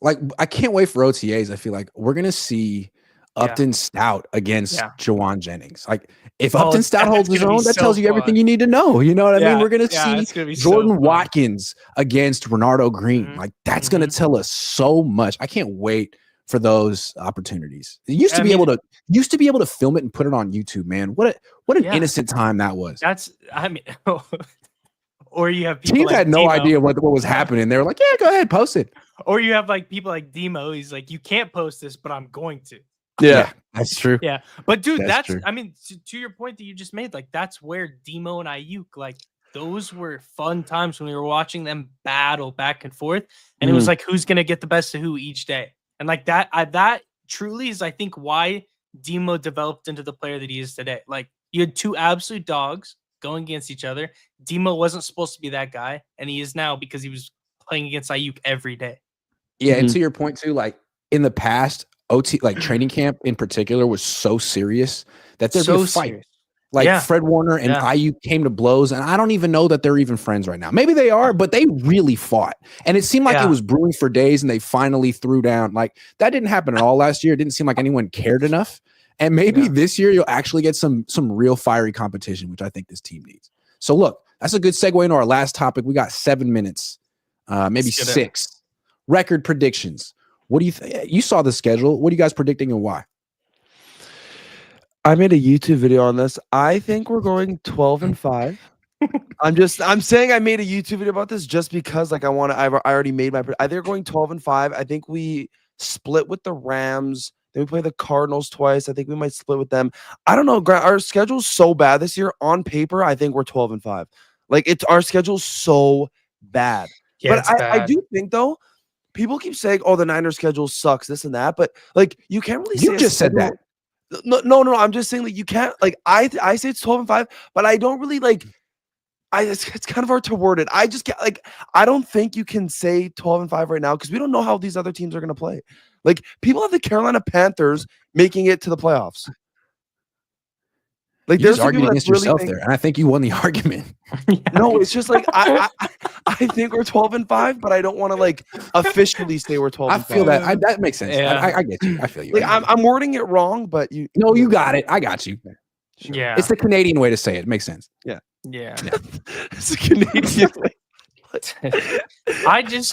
Like, I can't wait for OTAs. I feel like we're going to see Upton Stout against Juwan Jennings. Like, if Upton Stout holds his own, that tells you everything you need to know. You know what I mean? We're going to see Jordan Watkins against Renardo Green. Like, that's going to tell us so much. I can't wait for those opportunities. It used to be able to film it and put it on YouTube, man. What an innocent time that was. Or you have people teams like had no idea what was happening. They were like, yeah, go ahead, post it. Or you have like people like Demo. He's like, you can't post this, but I'm going to. Yeah, that's true. Yeah, but dude, that's I mean, to your point that you just made, like, that's where Demo and Ayuk, like, those were fun times when we were watching them battle back and forth, and it was like, who's gonna get the best of who each day, and like that truly is, I think, why Demo developed into the player that he is today. Like, you had two absolute dogs going against each other. Demo wasn't supposed to be that guy, and he is now because he was playing against Ayuk every day. Yeah, and to your point too, like in the past, training camp in particular was so serious that there'd be a fight. Serious. Like Fred Warner and Ayuk came to blows, and I don't even know that they're even friends right now. Maybe they are, but they really fought, and it seemed like it was brewing for days, and they finally threw down. Like, that didn't happen at all last year. It didn't seem like anyone cared enough, and maybe this year you'll actually get some real fiery competition, which I think this team needs. So look, that's a good segue into our last topic. We got 7 minutes, maybe 6. Record predictions. What do you think? You saw the schedule. What are you guys predicting and why? I made a YouTube video on this. I think we're going 12-5. I'm saying I made a YouTube video about this just because, like, I already made my. I think we're going 12-5. I think we split with the Rams. Then we play the Cardinals twice. I think we might split with them. I don't know. Our schedule's so bad this year. On paper, I think we're 12-5. Like, our schedule's so bad. Yeah, but I do think, though, people keep saying, "Oh, the Niners schedule sucks, this and that," but like, you can't really. You just said that. No. I'm just saying, like, you can't. Like, I say it's 12-5, but I don't really like. it's kind of hard to word it. I just get like I don't think you can say 12-5 right now because we don't know how these other teams are going to play. Like people have the Carolina Panthers making it to the playoffs. Like there's arguing against yourself there, and I think you won the argument. No, it's just like I think we're 12-5, but I don't want to like officially say we're 12. I feel that that makes sense. Yeah. I get you. I feel you. Like I'm wording it wrong, but you. No, you got it. I got you. Sure. Yeah, it's the Canadian way to say it. It makes sense. Yeah. It's a Canadian way.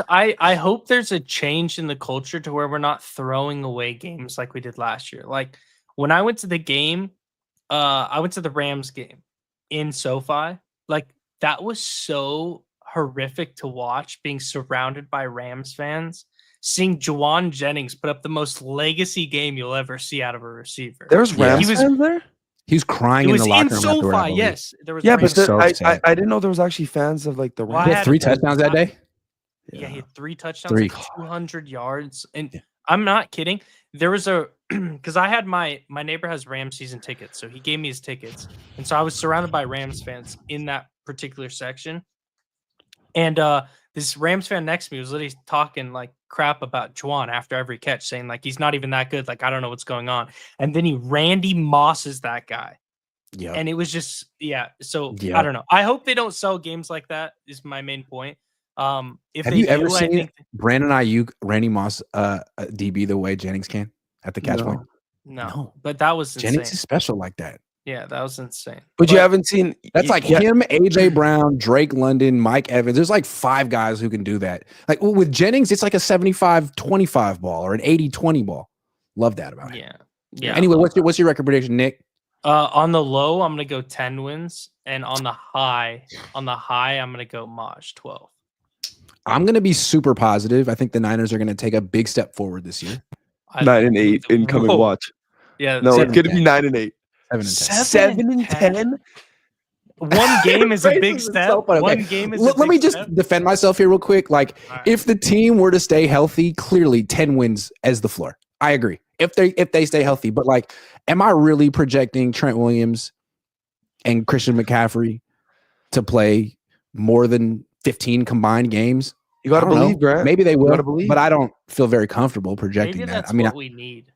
I hope there's a change in the culture to where we're not throwing away games like we did last year. Like when I went to the game. I went to the Rams game in SoFi. Like that was so horrific to watch, being surrounded by Rams fans, seeing Juwan Jennings put up the most legacy game you'll ever see out of a receiver. There's Rams fans there? He was crying in the locker room. SoFi, yes. There was but I didn't know there was actually fans of like the Rams. He had 3 touchdowns that day? Yeah, he had 3 touchdowns, like 200 yards. And I'm not kidding. There was because I had my neighbor has Rams season tickets, so he gave me his tickets, and so I was surrounded by Rams fans in that particular section. And this Rams fan next to me was literally talking like crap about Juwan after every catch, saying like he's not even that good, like I don't know what's going on. And then he Randy Mosses that guy. Yeah, and it was just So I don't know. I hope they don't sell games like that. Is my main point. If have you ever seen Brandon Ayuk, Randy Moss, DB the way Jennings can at the catch point? No, but that was insane. Jennings is special like that. Yeah, that was insane. But you haven't seen that's like him, AJ Brown, Drake London, Mike Evans. There's like 5 guys who can do that. Like with Jennings, it's like a 75-25 ball or an 80-20 ball. Love that about it. Yeah. Anyway, what's your record prediction, Nick? On the low, I'm gonna go 10 wins, and on the high, I'm gonna go Maj 12. I'm going to be super positive. I think the Niners are going to take a big step forward this year. 9-8 incoming watch. Yeah, no, it's going to be 9-8. 7-10. One game is a big step. So One game is. Let me just defend myself here real quick. Like, if the team were to stay healthy, clearly 10 wins as the floor. I agree. If they stay healthy, but like, am I really projecting Trent Williams and Christian McCaffrey to play more than 15 combined games? You got to believe, Grant. Maybe they will, but I don't feel very comfortable projecting Maybe that's that. I mean, what we need.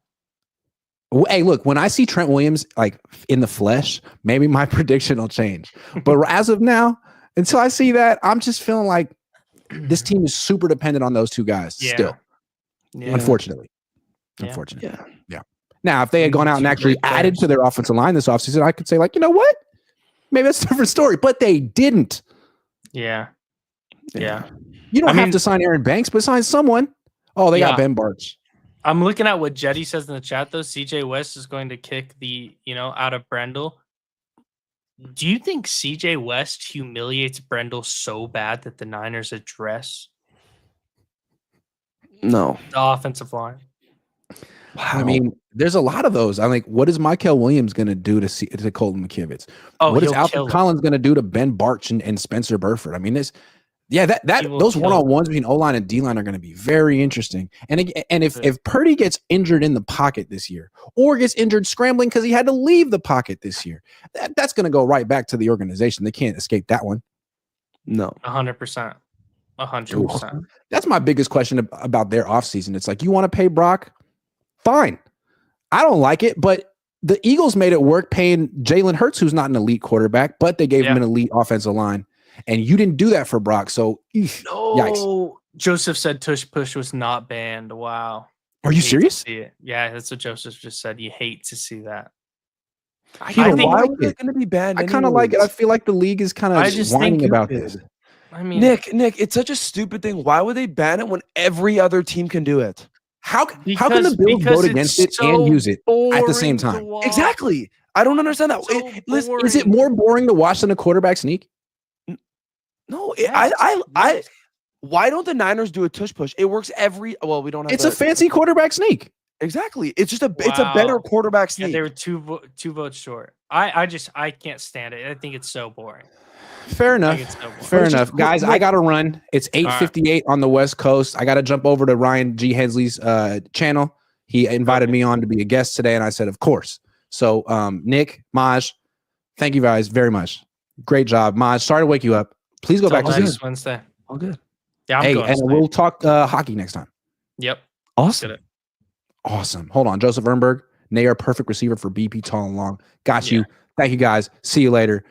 Hey, look, when I see Trent Williams like in the flesh, maybe my prediction will change. But as of now, until I see that, I'm just feeling like this team is super dependent on those 2 guys still. Yeah. Unfortunately. Yeah. Now, if they had gone out and actually added to their offensive line this offseason, I could say, like, you know what? Maybe that's a different story. But they didn't. Yeah. You don't have to sign Aaron Banks, but sign someone. Oh, they got Ben Bartch. I'm looking at what Jetty says in the chat, though. CJ West is going to kick the, out of Brendel. Do you think CJ West humiliates Brendel so bad that the Niners address the offensive line? Wow. I mean, there's a lot of those. I'm like, what is Mykel Williams going to do to Colton McKivitz? What is Alfred Collins going to do to Ben Bartch and Spencer Burford? I mean, those one-on-ones between O-line and D-line are going to be very interesting. And if Purdy gets injured in the pocket this year or gets injured scrambling because he had to leave the pocket this year, that's going to go right back to the organization. They can't escape that one. No. 100%. 100%. That's my biggest question about their offseason. It's like, you want to pay Brock? Fine. I don't like it, but the Eagles made it work paying Jalen Hurts, who's not an elite quarterback, but they gave him an elite offensive line. And you didn't do that for Brock. So, yikes. Joseph said tush push was not banned. Wow. Are you serious? Yeah, that's what Joseph just said. You hate to see that. I think why is it going to be banned? I kind of like it. I feel like the league is kind of whining about this. I mean, Nick, it's such a stupid thing. Why would they ban it when every other team can do it? How can the Bills vote against it and use it at the same time? Exactly. I don't understand that. Is it more boring to watch than a quarterback sneak? No, why don't the Niners do a tush push? It works we don't have. It's a fancy quarterback sneak. Exactly. It's just it's a better quarterback sneak. Yeah, they were two votes short. I can't stand it. I think it's so boring. Fair enough. Fair enough. Guys, I got to run. It's 8:58 on the West Coast. I got to jump over to Ryan G. Hensley's channel. He invited me on to be a guest today, and I said, of course. So, Nick, Maj, thank you guys very much. Great job, Maj. Sorry to wake you up. Please go back to sleep. Wednesday. All good. Yeah, I'm going. And we'll talk hockey next time. Yep. Awesome. Awesome. Hold on, Joseph Ernberg, Nair, perfect receiver for BP tall and long. Got you. Thank you guys. See you later.